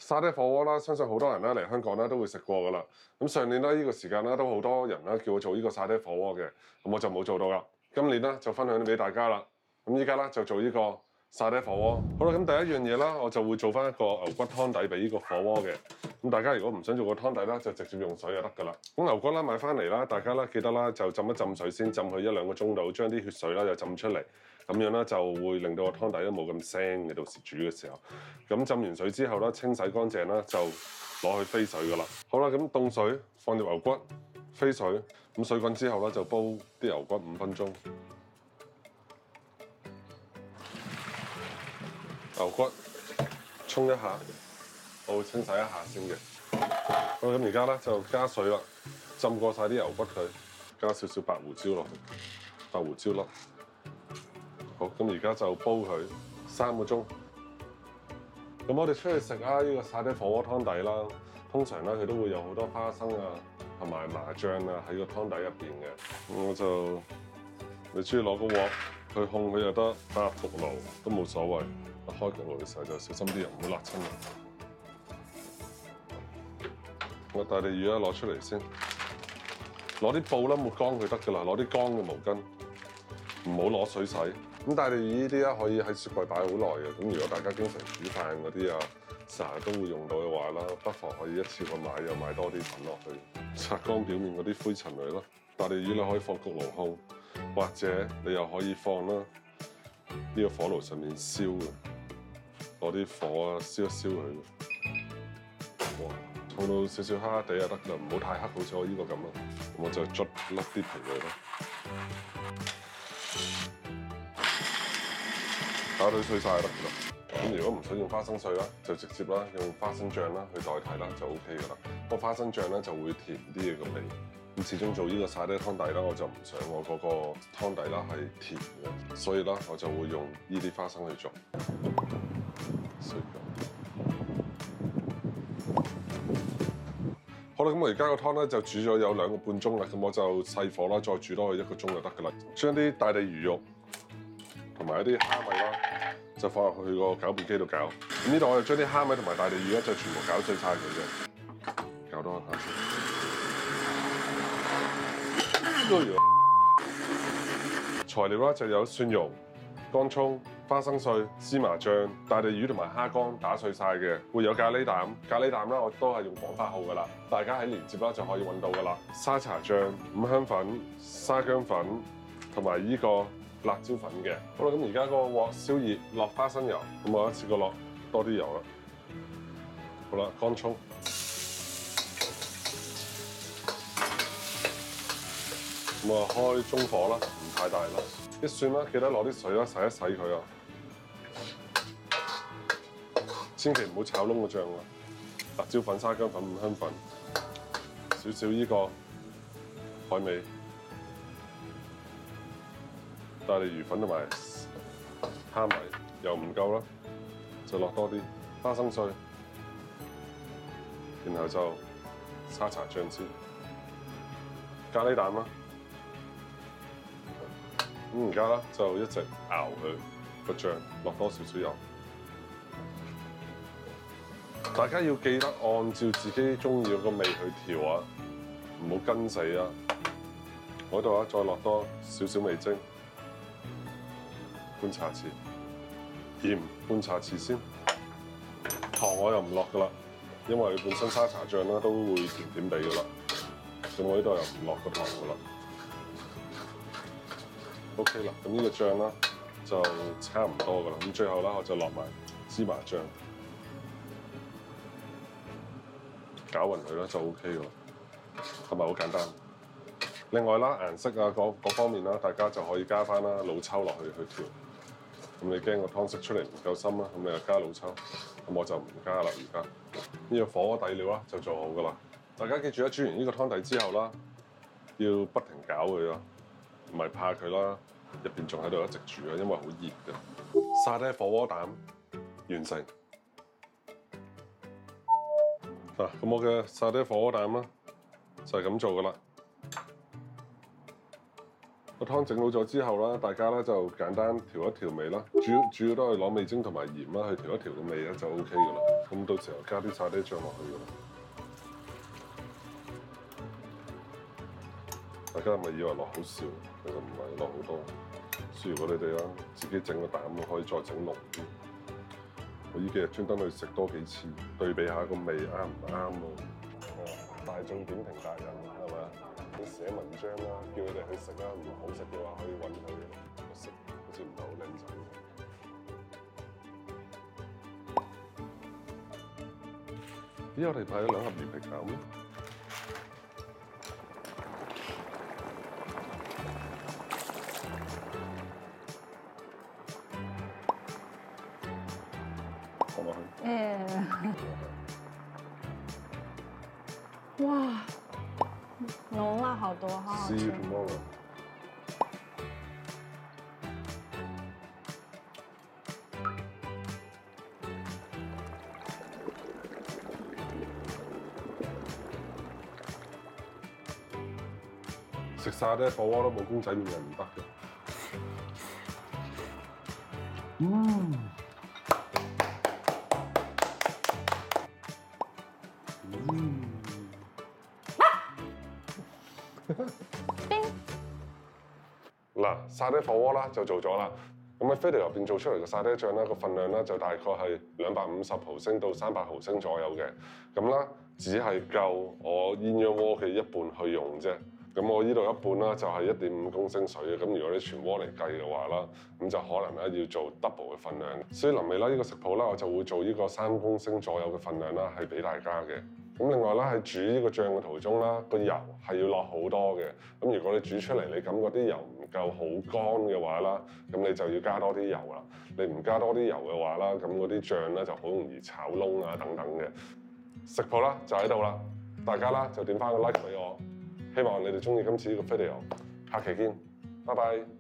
沙爹火鍋啦，相信好多人咧嚟香港咧都會食過噶啦。咁上年咧呢個時間咧都好多人咧叫我做呢個沙爹火鍋嘅，咁我就冇做到啦。今年咧就分享俾大家啦。咁依家咧就做呢個沙爹火鍋。好啦，咁第一樣嘢啦，我就會做翻一個牛骨湯底俾呢個火鍋嘅。咁大家如果唔想做個湯底啦，就直接用水就得噶啦。咁牛骨啦買翻嚟啦，大家啦記得啦就浸一浸水先，浸佢1-2個鐘度，將啲血水啦就浸出嚟。咁樣咧就會令到個湯底都冇咁腥嘅，到時煮嘅時候。咁浸完水之後咧，清洗乾淨啦，就攞去飛水噶啦。好啦，咁凍水放入牛骨，飛水。咁水滾之後咧，就煲啲牛骨5分鐘。牛骨沖一下，我會清洗一下先嘅。好，咁而家咧就加水啦，浸過晒啲牛骨佢，加少少白胡椒落去，白胡椒粒。好，咁而家就煲佢3個鐘。咁我哋出去食啊，呢個沙爹火鍋湯底啦，通常咧佢都會有好多花生啊，同埋麻醬啊喺個湯底入邊嘅。咁我就你中意攞個鑊去控佢就得，打入焗爐都冇所謂。開焗爐嘅時候就小心啲，唔好辣親人。我大地魚攞出嚟先，攞啲布啦抹乾佢得㗎啦，攞啲乾嘅毛巾，唔好攞水洗。咁大地魚呢啲咧可以喺雪櫃擺好耐嘅。咁如果大家經常煮飯嗰啲啊，成日都會用到嘅話啦，不妨可以一次過買，又買多啲粉落去，擦乾表面嗰啲灰塵佢咯。大地魚你可以放焗爐控，或者你又可以放啦呢個火爐上面燒嘅，攞啲火啊燒一燒佢。哇，燙到少少黑黑地就得啦，唔好太黑，好似我呢個咁咯。咁我就捽甩啲皮佢咯。打到碎晒就得㗎啦。咁如果唔想用花生碎啦，就直接啦用花生醬啦去代替啦，就 OK 㗎啦。不過花生醬咧就會甜啲嘅個味。咁始終做呢個沙爹湯底啦，我就唔想我嗰個湯底啦係甜嘅，所以啦我就會用呢啲花生去做。好啦，咁我而家個湯咧就煮咗有2個半鐘啦，咁我就細火啦，再煮多佢1個鐘就得㗎啦。將啲大地魚肉同埋一啲蝦米啦，就放入去個攪拌機度攪。咁呢度我就將啲蝦米同埋大地魚咧就全部攪碎晒佢嘅，攪多一下先。材料啦就有蒜蓉、乾葱、花生碎、芝麻醬、大地魚同埋蝦乾打碎晒嘅，會有咖喱蛋。咖喱蛋啦，我都係用廣發號噶啦，大家喺連結啦就可以揾到噶啦。沙茶醬、五香粉、沙薑粉同埋呢個辣椒粉嘅。好啦，咁而家個鑊燒熱，落花生油，咁我一次過落多啲油啦。好啦，乾葱。咁啊，開中火啦，唔太大啦。啲蒜啦，記得攞啲水啦，洗一洗佢啊。千祈唔好炒燶個醬啊！辣椒粉、沙薑粉、五香粉，少少呢個海味、大地魚粉同埋蝦米，又唔夠啦，就落多啲花生碎，然後就沙茶醬先，咖喱蛋啦。咁而家咧就一直熬佢個醬，落多少少油。大家要記得按照自己中意嗰個味去調啊，唔好跟死啊！嗰度啊，再落多少少味精，半茶匙，鹽半茶匙先。糖我又唔落噶啦，因為本身沙茶醬啦都會甜甜地噶啦，咁我呢度又唔落個糖噶啦。OK 啦，咁呢個醬啦就差唔多噶啦，咁最後啦我就落埋芝麻醬，攪勻佢啦就 OK 噶啦，係咪好簡單？另外啦，顏色啊各方面啦，大家就可以加翻啦老抽落去調。咁你驚個湯色出嚟唔夠深啦，咁你就加老抽。咁我就唔加啦，而家呢個火鍋底料啦就做好噶啦。大家記住啦，煮完呢個湯底之後啦，要不停攪佢咯。唔係怕佢啦，入邊仲喺度一直煮啊，因為好熱嘅。沙爹火鍋蛋完成。嗱，咁我嘅沙爹火鍋蛋啦，就係咁做噶啦。個湯整好咗之後啦，大家咧就簡單調一調味啦，主要都係攞味精同埋鹽啦去調一調個味咧就 O K 噶啦。咁到時候加啲沙爹醬落去噶啦。大家係咪以為落好少？其實唔係，落好多。所以如果你哋啦自己整個膽可以再整濃啲。我呢幾日專登去食多幾次，對比下個味啱唔啱咯。大眾點評達人係咪啊？你寫文章啦，叫佢哋去食啦，唔好食嘅話可以揾佢食，好似唔係好靚仔。咦？我哋買咗2盒魚皮餃咩？放落去。哇，濃辣好多，好好吃。食沙爹火鍋都冇公仔麵係唔得嘅。嗱，沙爹火鍋啦就做咗啦。咁喺飛地入邊做出嚟嘅沙爹醬啦，個份量咧就大概係250毫升到300毫升左右嘅。咁啦，只係夠我鴛鴦鍋嘅一半去用啫。咁我呢度一半啦，就係1.5公升水嘅。咁如果你全鍋嚟計嘅話啦，咁就可能咧要做 double 嘅份量。所以臨尾啦，呢個食譜啦，我就會做呢個3公升左右嘅份量啦，係俾大家嘅。咁另外啦，喺煮呢個醬嘅途中啦，個油係要落好多嘅。咁如果你煮出嚟，你感覺啲油唔夠好乾嘅話啦，咁你就要加多啲油啦。你唔加多啲油嘅話啦，咁嗰啲醬咧就好容易炒燶啊等等嘅。食譜啦就喺度啦，大家啦就點翻個 like 俾我。希望你哋中意今次呢個 video，下期見，拜拜。